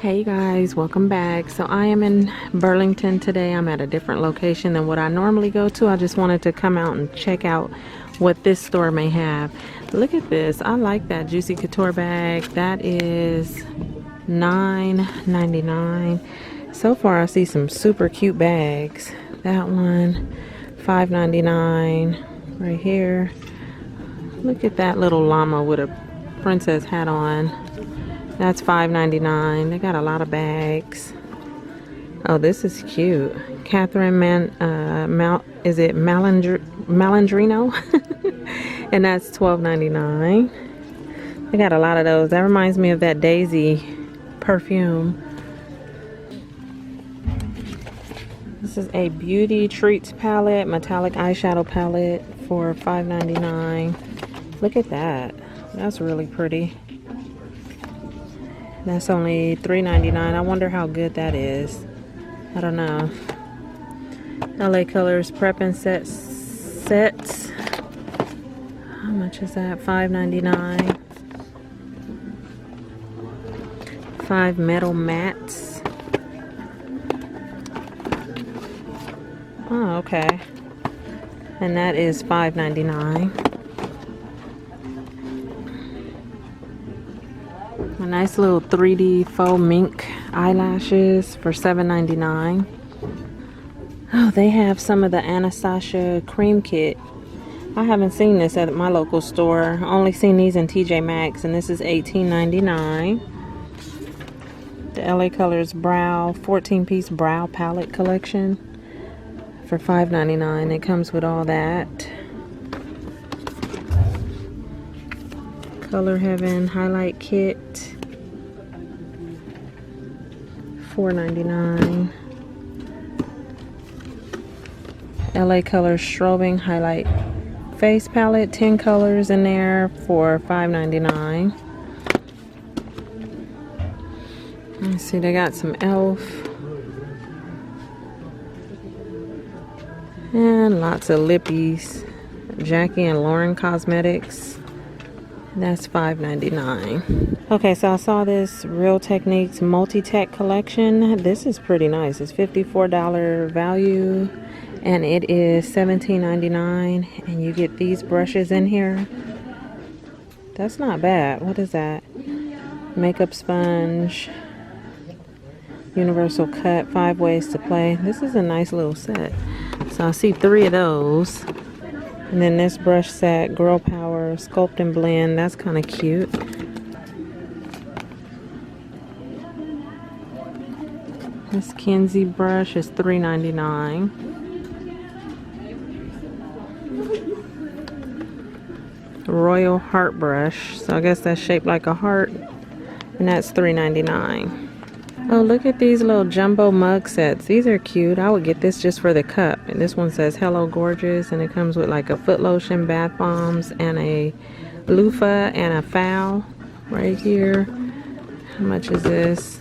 Hey you guys, welcome back. So I am in Burlington today. I'm at a different location than what I normally go to. I just wanted to come out and check out what this store may have. Look at this. I like that Juicy Couture bag. That is $9.99. So far I see some super cute bags. That one $5.99 right here. Look at that little llama with a princess hat on. That's $5.99. They got a lot of bags. Oh, this is cute. Catherine is it Malandrino? And that's $12.99. They got a lot of those. That reminds me of that Daisy perfume. This is a Beauty Treats palette, metallic eyeshadow palette for $5.99. Look at that. That's really pretty. That's only $3.99. I wonder how good that is. I don't know. LA Colors Prep and Sets. How much is that? $5.99. 5 metal mats. Oh, okay. And that is $5.99. A nice little 3D faux mink eyelashes for $7.99. Oh, they have some of the Anastasia cream kit. I haven't seen this at my local store. Only seen these in TJ Maxx, and this is $18.99. The LA Colors Brow 14-piece brow palette collection for $5.99. It comes with all that. Color Heaven highlight kit, $4.99. LA Colors strobing highlight face palette, 10 colors in there for $5.99. Let's see, they got some e.l.f. and lots of lippies. Jackie and Lauren Cosmetics. That's $5.99. Okay, so I saw this Real Techniques multi-tech collection. This is pretty nice. It's $54 value and it is $17.99, and you get these brushes in here. That's not bad. What is that? Makeup sponge, universal cut, 5 ways to play. This is a nice little set. So I see 3 of those. And then this brush set, Girl Power, Sculpt and Blend. That's kind of cute. This Kenzie brush is $3.99. Royal Heart brush. So I guess that's shaped like a heart. And that's $3.99. Oh, look at these little jumbo mug sets. These are cute. I would get this just for the cup. And this one says Hello Gorgeous, and it comes with like a foot lotion, bath bombs, and a loofah and a foul right here. How much is this?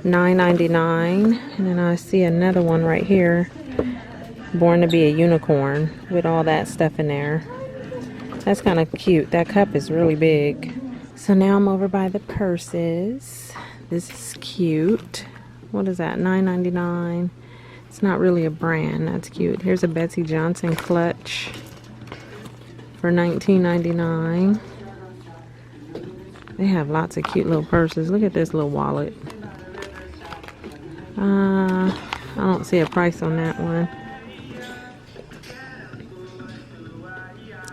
$9.99. And then I see another one right here, Born to be a Unicorn, with all that stuff in there. That's kind of cute. That cup is really big. So now I'm over by the purses. This is cute. What is that? $9.99. It's not really a brand. That's cute. Here's a Betsy Johnson clutch for $19.99. They have lots of cute little purses. Look at this little wallet. I don't see a price on that one.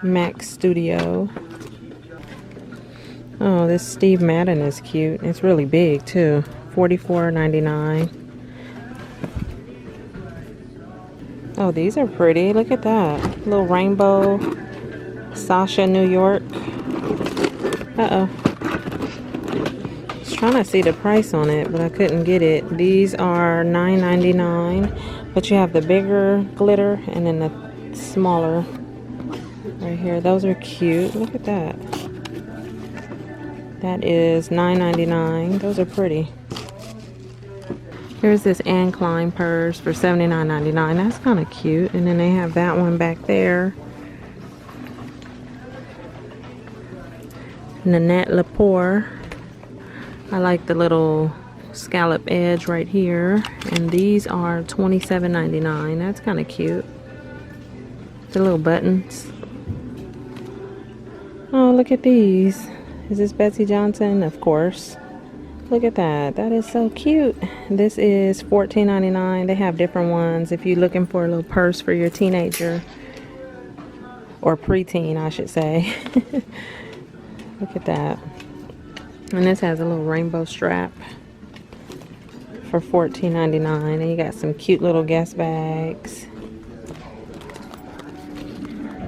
Max Studio. Oh, this Steve Madden is cute. It's really big too. $44.99. Oh, these are pretty. Look at that. Little rainbow. Sasha, New York. Uh-oh. I was trying to see the price on it, but I couldn't get it. These are $9.99. But you have the bigger glitter and then the smaller right here. Those are cute. Look at that. That is $9.99. Those are pretty. Here's this Anne Klein purse for $79.99. That's kind of cute. And then they have that one back there. Nanette Lepore I like the little scallop edge right here. And these are $27.99. That's kind of cute. The little buttons. Oh, look at these. Is this Betsy Johnson? Of course. Look at that. That is so cute. This is $14.99. They have different ones if you're looking for a little purse for your teenager. Or preteen, I should say. Look at that. And this has a little rainbow strap for $14.99. And you got some cute little Guess bags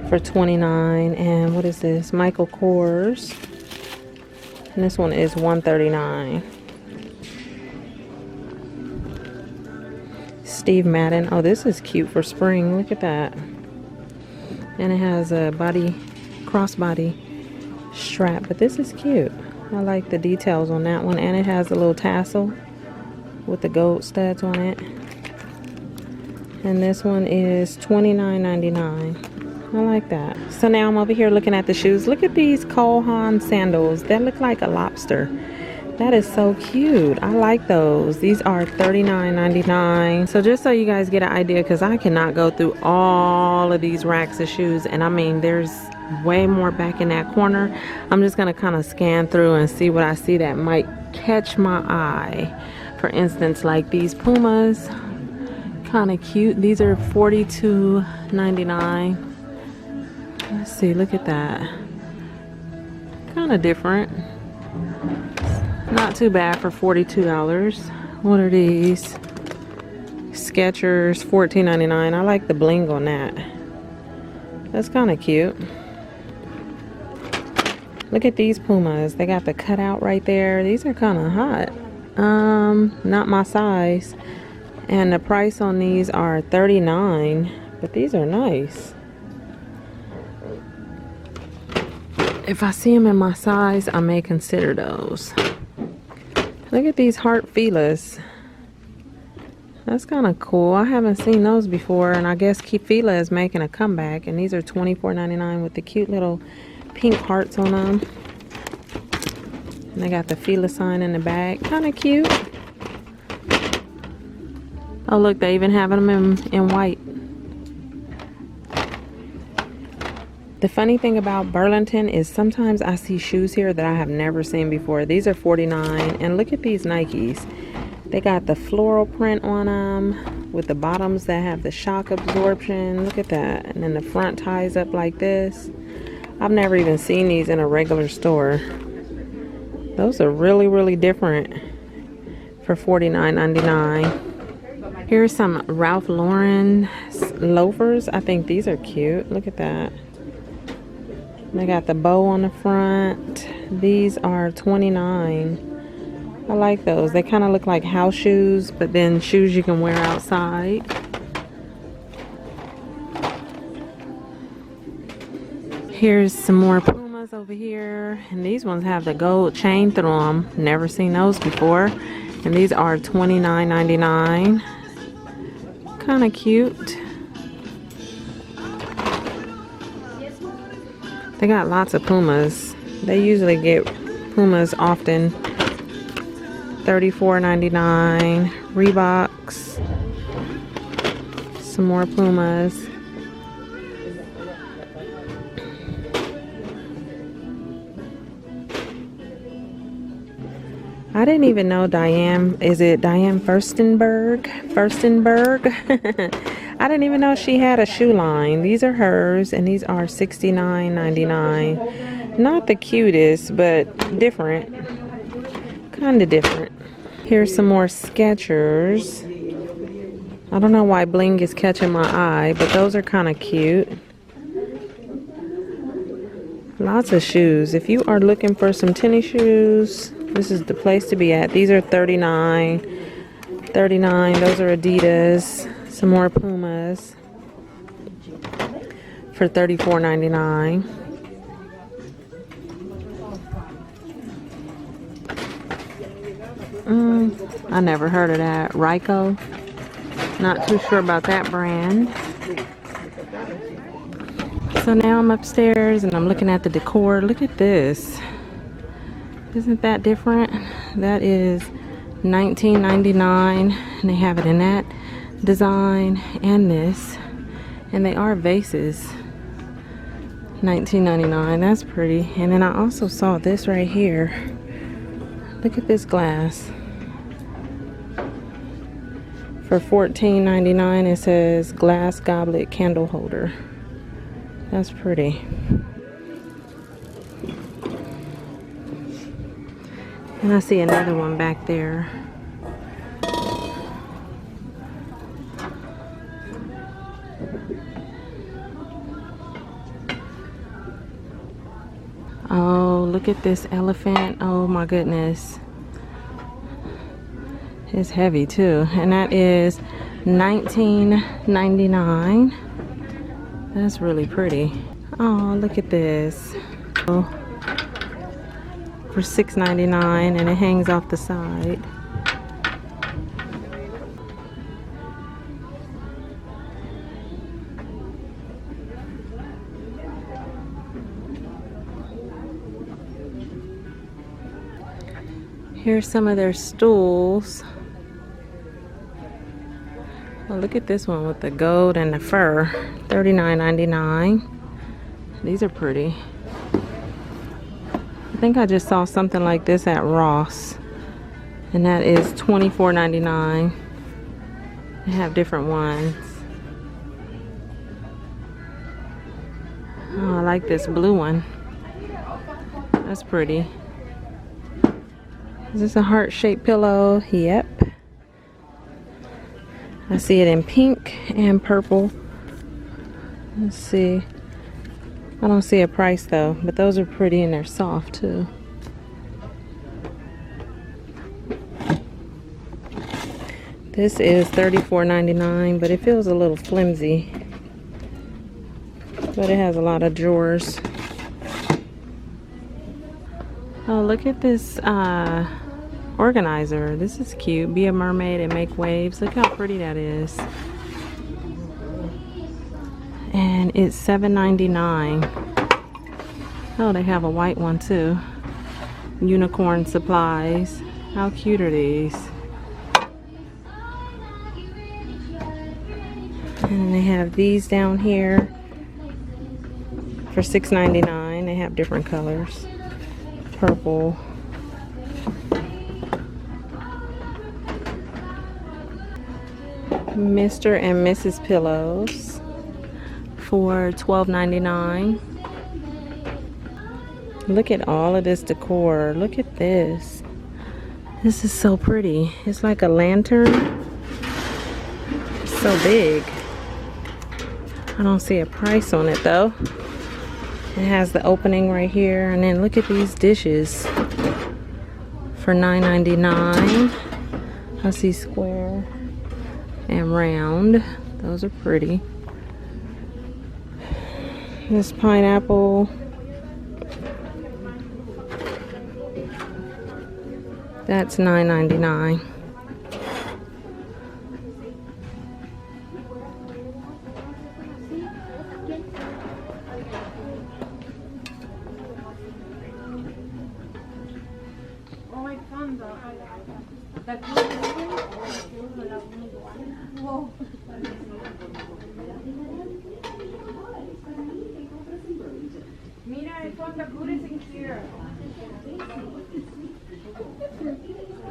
for $29. And what is this? Michael Kors. And this one is $139. Steve Madden. Oh, this is cute for spring. Look at that. And it has a crossbody strap. But this is cute. I like the details on that one. And it has a little tassel with the gold studs on it. And this one is $29.99. I like that. So now I'm over here looking at the shoes. Look at these Cole Haan sandals. They look like a lobster. That is so cute. I like those. These are $39.99. So just so you guys get an idea, because I cannot go through all of these racks of shoes. And I mean, there's way more back in that corner. I'm just going to kind of scan through and see what I see that might catch my eye. For instance, like these Pumas. Kind of cute. These are $42.99. Let's see, look at that. Kind of different. Not too bad for $42. What are these? Skechers, $14.99. I like the bling on that. That's kind of cute. Look at these Pumas. They got the cutout right there. These are kind of hot. Not my size. And the price on these are $39. But these are nice. If I see them in my size, I may consider those. Look at these heart Filas. That's kind of cool. I haven't seen those before, and I guess Fila is making a comeback. And these are $24.99 with the cute little pink hearts on them. And they got the Fila sign in the back. Kind of cute. Oh, look, they even have them in white. The funny thing about Burlington is sometimes I see shoes here that I have never seen before. These are $49. And look at these Nikes. They got the floral print on them with the bottoms that have the shock absorption. Look at that. And then the front ties up like this. I've never even seen these in a regular store. Those are really, really different for $49.99. Here's some Ralph Lauren loafers. I think these are cute. Look at that. They got the bow on the front. These are $29. I like those. They kind of look like house shoes, but then shoes you can wear outside. Here's some more Pumas over here. And these ones have the gold chain through them. Never seen those before. And these are $29.99. Kind of cute. They got lots of Pumas. They usually get Pumas often. $34.99. Reeboks. Some more Pumas. I didn't even know Diane, is it Diane Furstenberg? I didn't even know she had a shoe line. These are hers, and these are $69.99. Not the cutest, but different. Kind of different. Here's some more Skechers. I don't know why bling is catching my eye, but those are kind of cute. Lots of shoes. If you are looking for some tennis shoes, this is the place to be at. These are $39. Those are Adidas. Some more Pumas for $34.99. I never heard of that. Ryko. Not too sure about that brand. So now I'm upstairs and I'm looking at the Decor. Look at this. Isn't that different? That is $19.99, and they have it in that design and this, and they are vases. $19.99. That's pretty. And then I also saw this right here. Look at this glass. For $14.99, it says glass goblet candle holder. That's pretty. And I see another one back there. Oh, look at this elephant. Oh my goodness. It's heavy too. And that is $19.99. That's really pretty. Oh, look at this. Oh, for $6.99, and it hangs off the side. Here's some of their stools. Oh, look at this one with the gold and the fur. $39.99. These are pretty. I think I just saw something like this at Ross, and that is $24.99. They have different ones. Oh, I like this blue one. That's pretty. Is this a heart-shaped pillow? Yep. I see it in pink and purple. Let's see. I don't see a price though, but those are pretty and they're soft too. This is $34.99, but it feels a little flimsy. But it has a lot of drawers. Oh, look at this organizer. This is cute. Be a mermaid and make waves. Look how pretty that is. And it's $7.99. Oh, they have a white one too. Unicorn supplies. How cute are these? And they have these down here for $6.99. They have different colors. Purple. Mr. and Mrs. pillows for $12.99. Look at all of this decor. Look at this. This is so pretty. It's like a lantern. It's so big. I don't see a price on it though. It has the opening right here, and then look at these dishes for $9.99. I see square and round. Those are pretty. This pineapple. That's $9.99.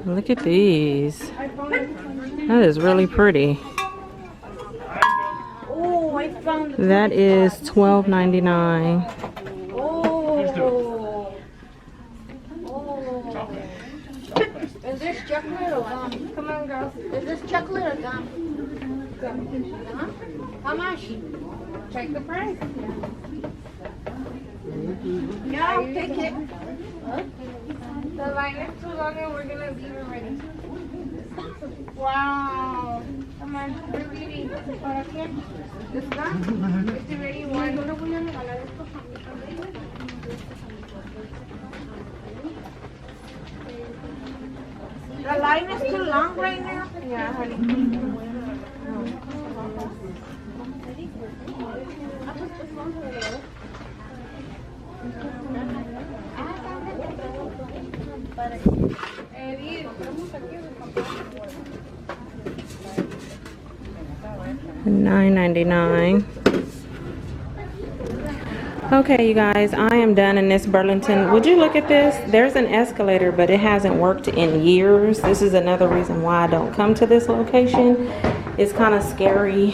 Look at these. That is really pretty. That is $12.99. Is this chocolate or gum? Come on, girls. Is this chocolate or gum? Gum. How much? Check the price. No, take it. The line is too long and we're gonna leave it ready. Wow. Come on, we're leaving. ¿Para qué? ¿Está? It's already one. No lo voy a regalar esto. The line is too long right now. Yeah, honey. $9.99. Okay, you guys, I am done in this Burlington. Would you look at this? There's an escalator, but it hasn't worked in years. This is another reason why I don't come to this location. It's kind of scary.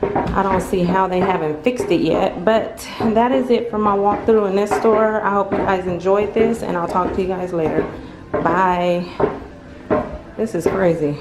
I don't see how they haven't fixed it yet, but that is it for my walkthrough in this store. I hope you guys enjoyed this, and I'll talk to you guys later. Bye. This is crazy.